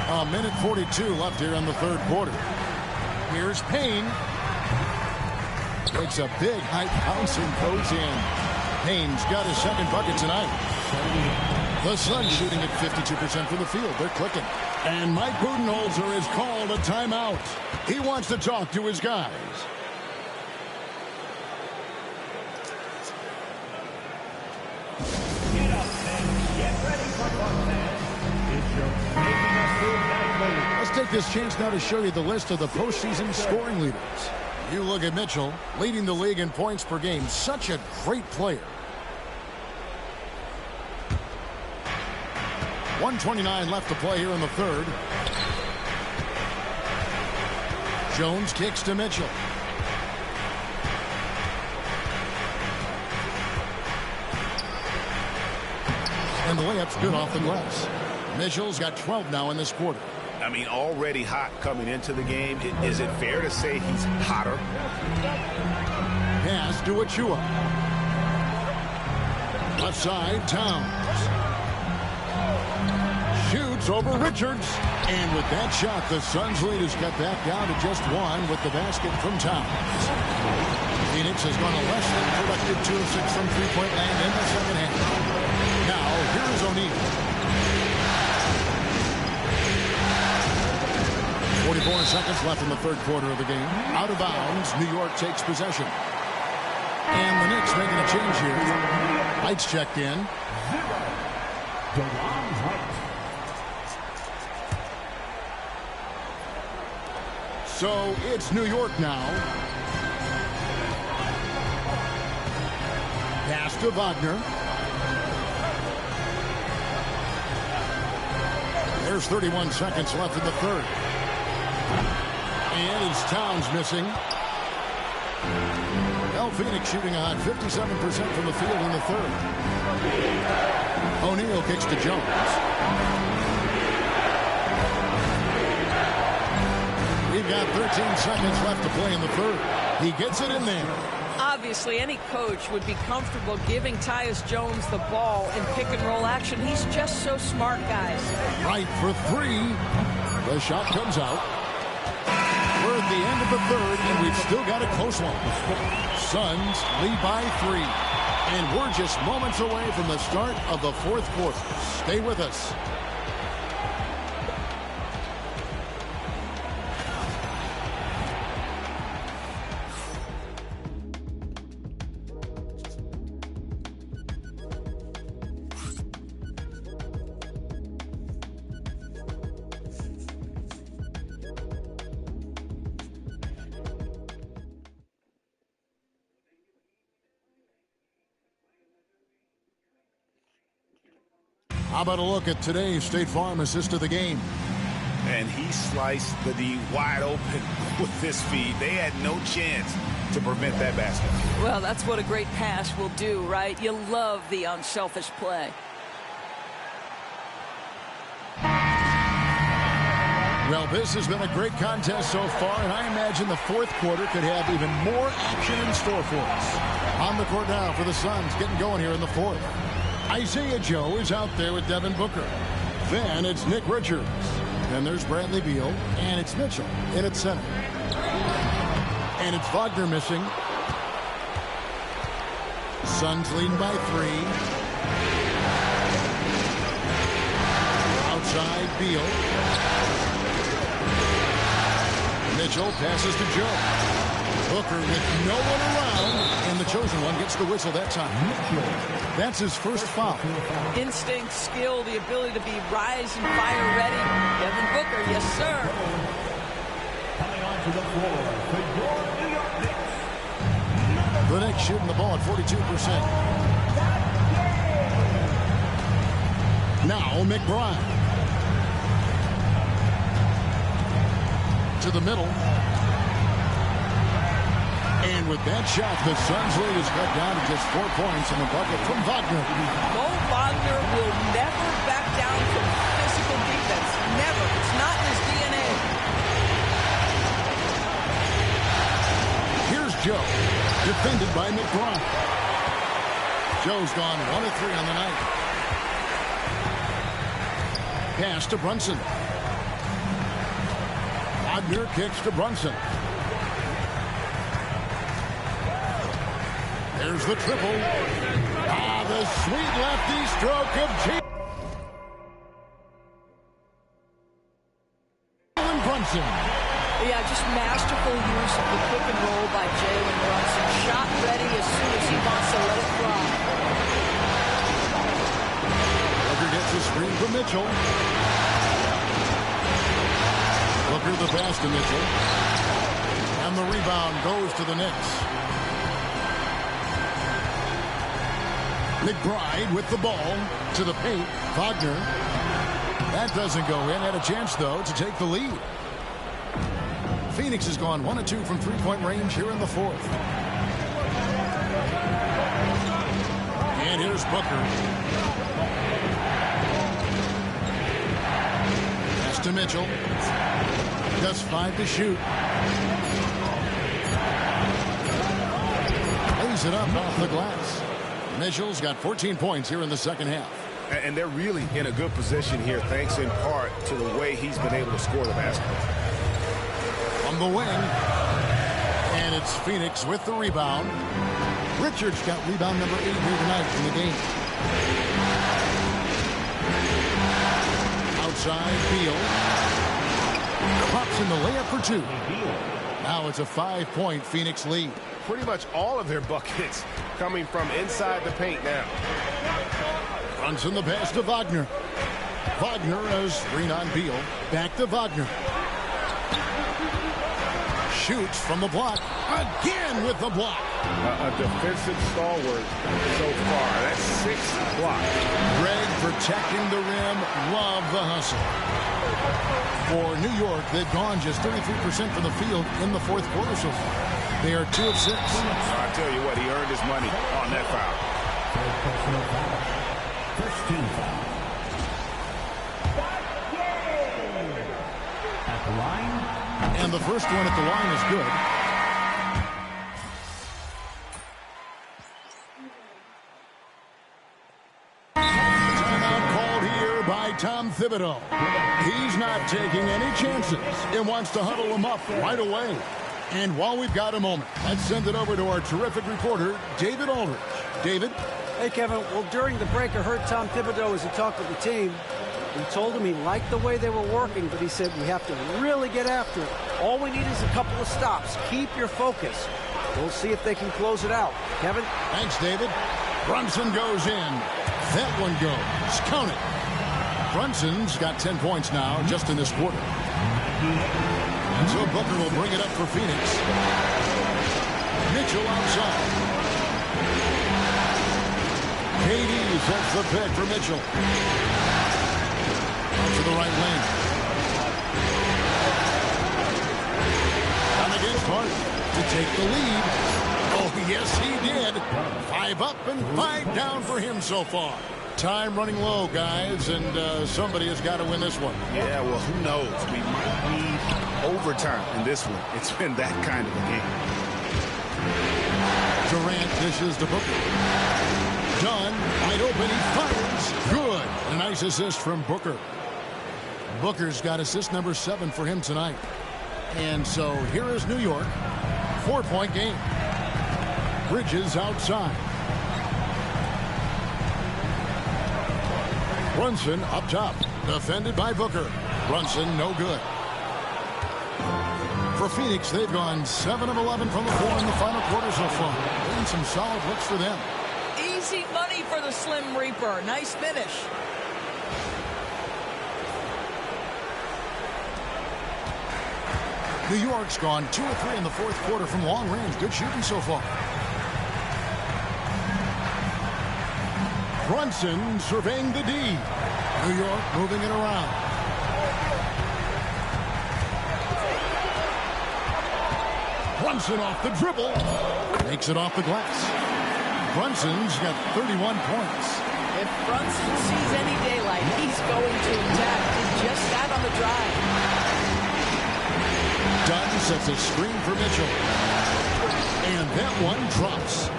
Speaker 6: A minute 42 left here in the third quarter. Here's Payne. Takes a big high bounce and goes in. Payne's got his second bucket tonight. The Suns shooting at 52% from the field. They're clicking. And Mike Budenholzer has called a timeout. He wants to talk to his guys.
Speaker 3: Get up and get ready for contest. It's your making us move night.
Speaker 6: Let's take this chance now to show you the list of the postseason scoring leaders. You look at Mitchell, leading the league in points per game. Such a great player. 1:29 left to play here in the third. Jones kicks to Mitchell. And the layup's good off the glass. Mitchell's got 12 now in this quarter.
Speaker 8: I mean, already hot coming into the game. Is it fair to say he's hotter?
Speaker 6: Pass to Achua. Left side, Towns. Shoots over Richards. And with that shot, the Suns' lead is cut back down to just 1 with the basket from Towns. Phoenix has gone a less than productive 2 of 6 from three-point land in the second half. Now, here's O'Neal. 44 seconds left in the third quarter of the game. Out of bounds, New York takes possession. And the Knicks making a change here. Lights checked in. So it's New York now. Pass to Wagner. There's 31 seconds left in the third. And it's Towns missing. Well, Phoenix shooting a hot 57% from the field in the third. O'Neal kicks to Jones. We've got 13 seconds left to play in the third. He gets it in there.
Speaker 9: Obviously, any coach would be comfortable giving Tyus Jones the ball in pick-and-roll action. He's just so smart, guys.
Speaker 6: Right for 3. The shot comes out. We're at the end of the third, and we've still got a close one. Suns lead by 3. And we're just moments away from the start of the fourth quarter. Stay with us. How about a look at today's State Farm assist of the game?
Speaker 8: And he sliced the D wide open with his feet. They had no chance to prevent that basket.
Speaker 9: Well, that's what a great pass will do, right? You love the unselfish play.
Speaker 6: Well, this has been a great contest so far, and I imagine the fourth quarter could have even more action in store for us. On the court now for the Suns, getting going here in the fourth. Isaiah Joe is out there with Devin Booker. Then it's Nick Richards. Then there's Bradley Beal. And it's Mitchell in at center. And it's Wagner missing. Suns leading by 3. Outside Beal. Mitchell passes to Joe. Booker with no one around, and the chosen one gets the whistle that time. That's his first foul.
Speaker 9: Instinct, skill, the ability to be rise and fire ready. Devin Booker, yes, sir.
Speaker 3: Coming onto the floor for your New York Knicks.
Speaker 6: The Knicks shooting the ball at 42%. Now McBride. to the middle. And with that shot, the Suns lead is cut down to just 4 points in the bucket from Wagner.
Speaker 9: Mo Wagner will never back down from physical defense. Never. It's not in his DNA.
Speaker 6: Here's Joe, defended by McBride. Joe's gone 1 of 3 on the night. Pass to Brunson. Wagner kicks to Brunson. There's the triple. The sweet lefty stroke of Jalen Brunson.
Speaker 9: Yeah, just masterful use of the pick and roll by Jalen Brunson. Shot ready as soon as he wants to let it fly.
Speaker 6: Booker gets a screen from Mitchell. Booker the pass to Mitchell. And the rebound goes to the Knicks. McBride with the ball to the paint. Wagner. That doesn't go in. Had a chance, though, to take the lead. Phoenix has gone 1 of 2 from three-point range here in the fourth. And here's Booker. Pass to Mitchell. Just 5 to shoot. Lays it up off the glass. Mitchell's got 14 points here in the second half.
Speaker 12: And they're really in a good position here, thanks in part to the way he's been able to score the basketball.
Speaker 6: On the wing. And it's Phoenix with the rebound. Richards got rebound number 8 here tonight in the game. Outside, Beal. Pops in the layup for 2. Now it's a 5-point Phoenix lead.
Speaker 12: Pretty much all of their buckets coming from inside the paint now.
Speaker 6: Brunson the pass to Wagner. Wagner has screen on Beal. Back to Wagner. Shoots from the block. Again with the block.
Speaker 12: A defensive stalwart so far. That's 6 blocks.
Speaker 6: Greg protecting the rim. Love the hustle. For New York, they've gone just 33% from the field in the fourth quarter so far. They are 2 of 6.
Speaker 12: I tell you what, he earned his money on that foul.
Speaker 13: First team foul. At the line.
Speaker 6: And the first one at the line is good. Timeout called here by Tom Thibodeau. He's not taking any chances and wants to huddle them up right away. And while we've got a moment, let's send it over to our terrific reporter, David Aldridge. David?
Speaker 10: Hey, Kevin. Well, during the break, I heard Tom Thibodeau as he talked with the team. He told him he liked the way they were working, but he said we have to really get after it. All we need is a couple of stops. Keep your focus. We'll see if they can close it out. Kevin?
Speaker 6: Thanks, David. Brunson goes in. That one goes. Count it. Brunson's got 10 points now just in this quarter. And so Booker will bring it up for Phoenix. Mitchell outside. KD sets the pick for Mitchell. Out to the right lane. Down against Hart to take the lead. Oh, yes, he did. 5 up and 5 down for him so far. Time running low, guys, and somebody has got to win this one.
Speaker 12: Yeah, well, who knows? We might need overtime in this one. It's been that kind of a game.
Speaker 6: Durant dishes to Booker. Dunn, wide open, he fires. Good. A nice assist from Booker. Booker's got assist number 7 for him tonight. And so here is New York. 4-point game. Bridges outside. Brunson up top. Defended by Booker. Brunson no good. For Phoenix, they've gone 7 of 11 from the floor in the final quarter so far. Getting some solid looks for them.
Speaker 9: Easy money for the Slim Reaper. Nice finish.
Speaker 6: New York's gone 2 of 3 in the fourth quarter from long range. Good shooting so far. Brunson surveying the D. New York moving it around. Brunson off the dribble. Makes it off the glass. Brunson's got 31 points.
Speaker 9: If Brunson sees any daylight, he's going to attack. Did just that on the drive.
Speaker 6: Dunn sets a screen for Mitchell. And that one drops.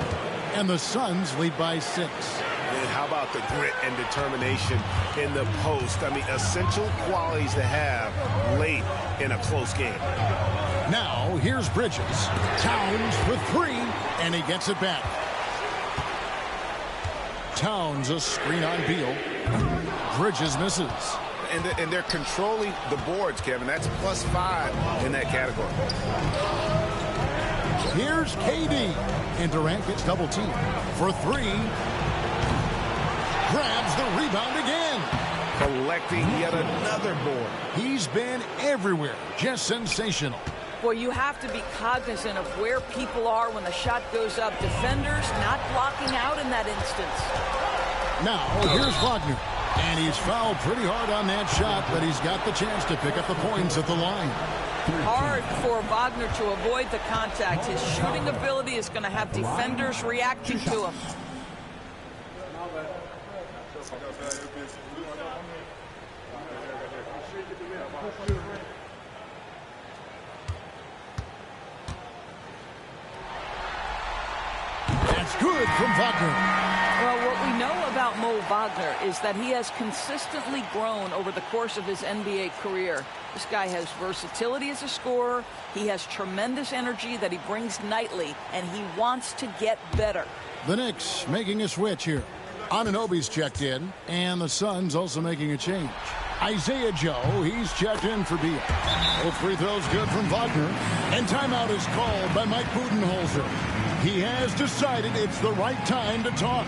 Speaker 6: And the Suns lead by 6.
Speaker 12: And how about the grit and determination in the post? I mean, essential qualities to have late in a close game.
Speaker 6: Now, here's Bridges. Towns for 3, and he gets it back. Towns a screen on Beal. Bridges misses.
Speaker 12: And they're controlling the boards, Kevin. That's +5 in that category.
Speaker 6: Here's KD. And Durant gets double teamed for 3. Grabs the rebound again.
Speaker 12: Collecting yet another board.
Speaker 6: He's been everywhere. Just sensational.
Speaker 9: Boy, you have to be cognizant of where people are when the shot goes up. Defenders not blocking out in that instance.
Speaker 6: Now, here's Wagner. And he's fouled pretty hard on that shot, but he's got the chance to pick up the points at the line.
Speaker 9: Hard for Wagner to avoid the contact. His shooting ability is going to have defenders reacting to him.
Speaker 6: That's good from Wagner.
Speaker 9: Well, what we know about Mo Wagner is that he has consistently grown over the course of his NBA career. This guy has versatility as a scorer. He has tremendous energy that he brings nightly, and he wants to get better.
Speaker 6: The Knicks making a switch here. Anunoby's checked in, and the Suns also making a change. Isaiah Joe, he's checked in for Beal. Both free throws good from Wagner. And timeout is called by Mike Budenholzer. He has decided it's the right time to talk.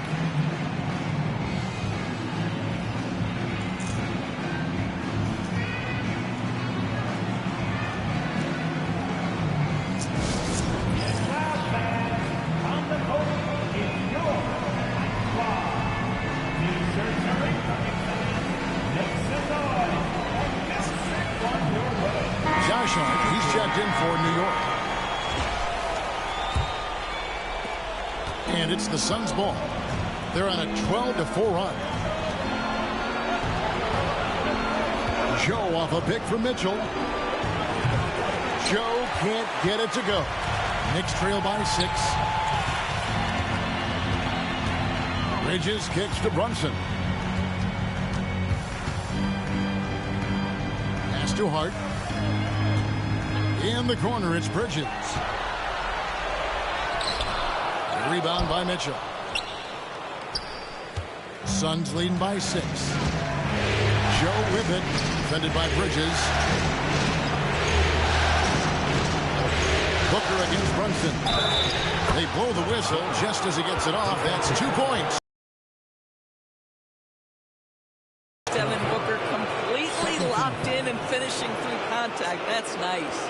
Speaker 6: He's checked in for New York. And it's the Suns' ball. They're on a 12-4 run. Joe off a pick from Mitchell. Joe can't get it to go. Knicks trail by 6. Bridges kicks to Brunson. Pass to Hart. In the corner, it's Bridges. The rebound by Mitchell. Suns leading by 6. Joe with it, defended by Bridges. Booker against Brunson. They blow the whistle just as he gets it off. That's 2 points.
Speaker 9: Devin Booker completely locked in and finishing through contact. That's nice.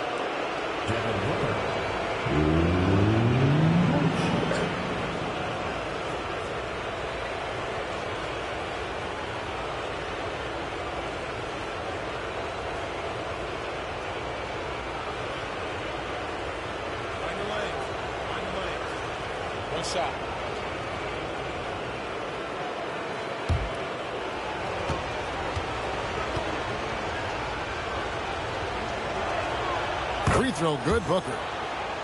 Speaker 14: One shot.
Speaker 6: Free throw good, Booker.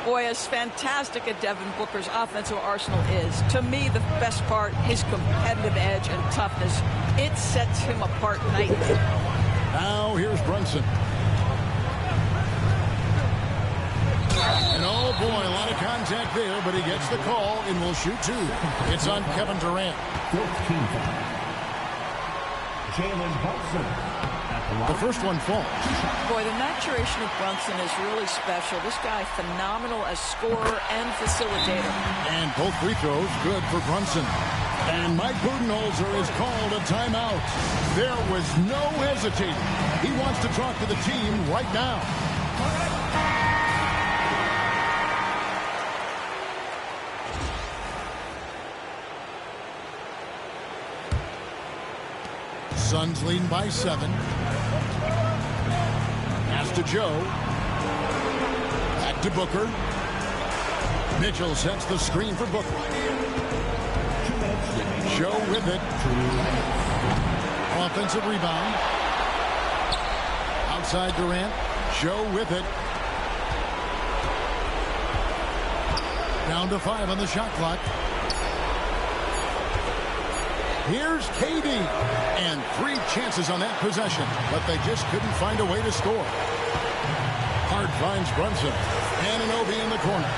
Speaker 9: Boy, as fantastic as Devin Booker's offensive arsenal is, to me the best part, his competitive edge and toughness. It sets him apart nightly.
Speaker 6: Now here's Brunson. And oh boy, a lot of contact there, but he gets the call and will shoot 2. It's on Kevin Durant.
Speaker 13: 14 foul. Jalen Brunson.
Speaker 6: The first one falls.
Speaker 9: Boy, the maturation of Brunson is really special. This guy, phenomenal as scorer and facilitator.
Speaker 6: And both free throws good for Brunson. And Mike Budenholzer has called a timeout. There was no hesitating. He wants to talk to the team right now. Suns leading by 7. Pass to Joe. Back to Booker. Mitchell sets the screen for Booker. Joe with it. Offensive rebound. Outside Durant. Joe with it. Down to 5 on the shot clock. Here's KD. And 3 chances on that possession, but they just couldn't find a way to score. Hart finds Brunson. Anunoby in the corner.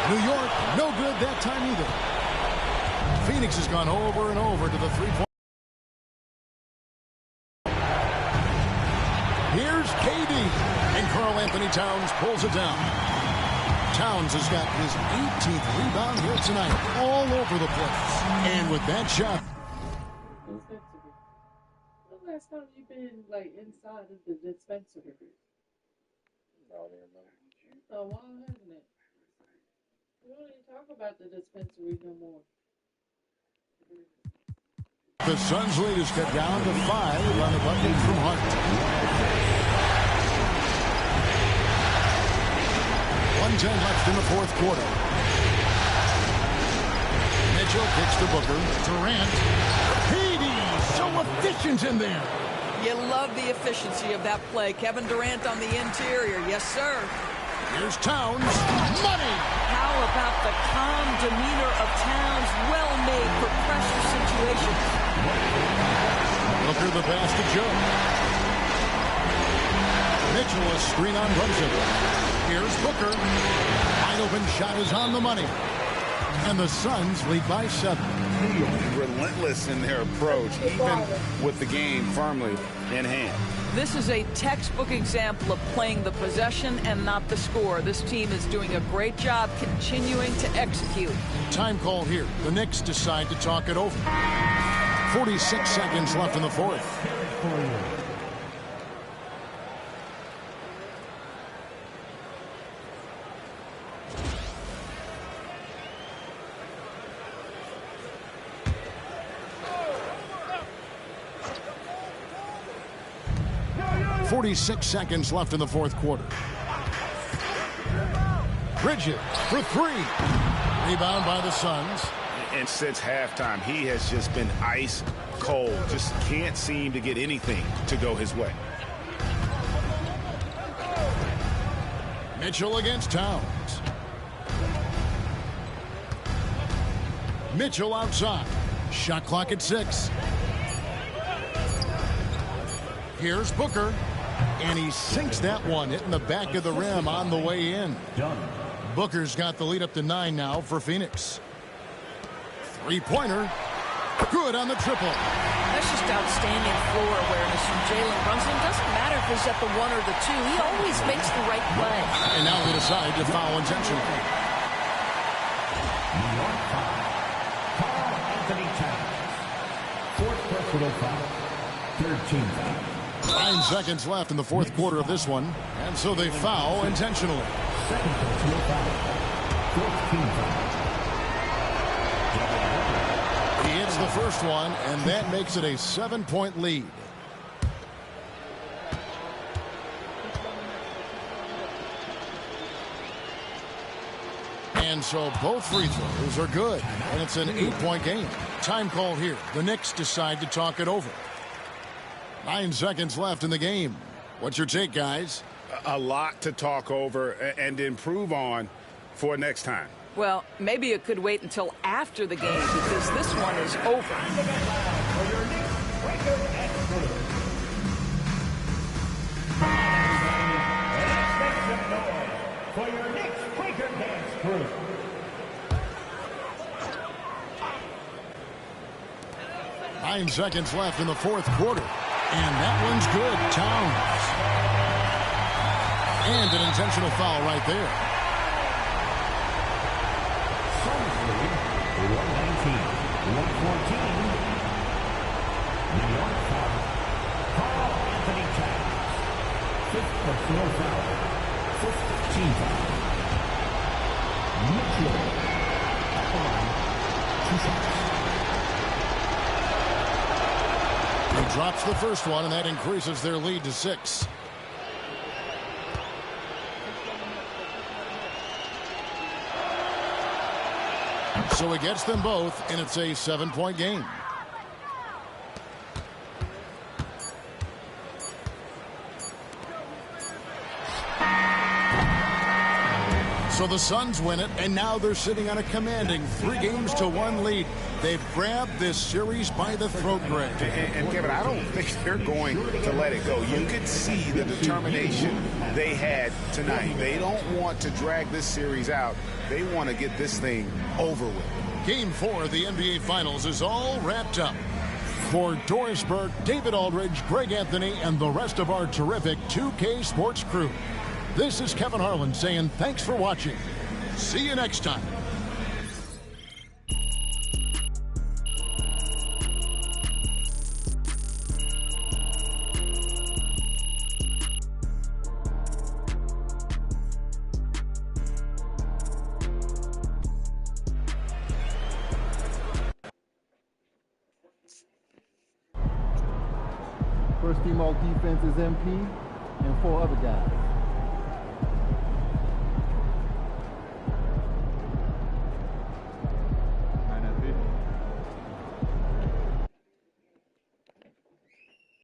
Speaker 6: New York, no good that time either. Phoenix has gone over and over to the three-point. Here's KD. And Karl Anthony Towns pulls it down. Towns has got his 18th rebound here tonight, all over the place. And with that shot.
Speaker 7: When the last time you've been like inside of the dispensary? No, why hasn't it? We don't even talk about the dispensary no more.
Speaker 6: The Suns lead is cut down to 5 on the bucket from Hart. 1:10 left in the fourth quarter. Mitchell kicks to Booker. Durant. KD, so efficient in there.
Speaker 9: You love the efficiency of that play. Kevin Durant on the interior. Yes, sir.
Speaker 6: Here's Towns. Money.
Speaker 9: How about the calm demeanor of Towns? Well made for pressure situations.
Speaker 6: Booker the pass to Joe. Mitchell a screen on Brunson. Here's Booker. Wide open shot is on the money. And the Suns lead by 7.
Speaker 8: Relentless in their approach, even with the game firmly in hand.
Speaker 9: This is a textbook example of playing the possession and not the score. This team is doing a great job continuing to execute.
Speaker 6: Time call here. The Knicks decide to talk it over. 46 seconds left in the fourth. 46 seconds left in the fourth quarter. Bridges for 3. Rebound by the Suns.
Speaker 8: And since halftime, he has just been ice cold. Just can't seem to get anything to go his way.
Speaker 6: Mitchell against Towns. Mitchell outside. Shot clock at 6. Here's Booker. And he sinks that one, hitting the back of the rim on the way in. Booker's got the lead up to 9 now for Phoenix. Three-pointer. Good on the triple.
Speaker 9: That's just outstanding floor awareness from Jalen Brunson. Doesn't matter if he's at the 1 or the 2. He always makes the right play.
Speaker 6: And now they decide to foul intentionally.
Speaker 13: New York foul. Karl Anthony Towns. 4th personal foul. 3rd team foul.
Speaker 6: 9 seconds left in the fourth quarter of this one. And so they foul intentionally.
Speaker 13: 2nd personal foul. 4th team foul.
Speaker 6: He hits the first one, and that makes it a 7-point lead. And so both free throws are good, and it's an 8-point game. Time call here. The Knicks decide to talk it over. 9 seconds left in the game. What's your take, guys?
Speaker 8: A lot to talk over and improve on for next time.
Speaker 9: Well, maybe it could wait until after the game because this one is over.
Speaker 13: For your Knicks Quaker Dance Crew.
Speaker 6: Nine seconds left in the fourth quarter. And that one's good. Towns. And an intentional foul right there.
Speaker 13: Suns lead 119, 114. New York foul. Karl Anthony Towns. 5th personal foul. 5th team foul. Mitchell at the line. 2 shots.
Speaker 6: He drops the first one, and that increases their lead to 6. So he gets them both, and it's a 7-point game. So the Suns win it, and now they're sitting on a commanding 3-1 lead. They've grabbed this series by the throat, Greg.
Speaker 8: And Kevin, I don't think they're going to let it go. You could see the determination they had tonight. They don't want to drag this series out. They want to get this thing over with.
Speaker 6: Game 4 of the NBA Finals is all wrapped up. For Doris Burke, David Aldridge, Greg Anthony, and the rest of our terrific 2K Sports crew, this is Kevin Harlan saying thanks for watching. See you next time.
Speaker 2: First team all defense is MP and 4 other guys.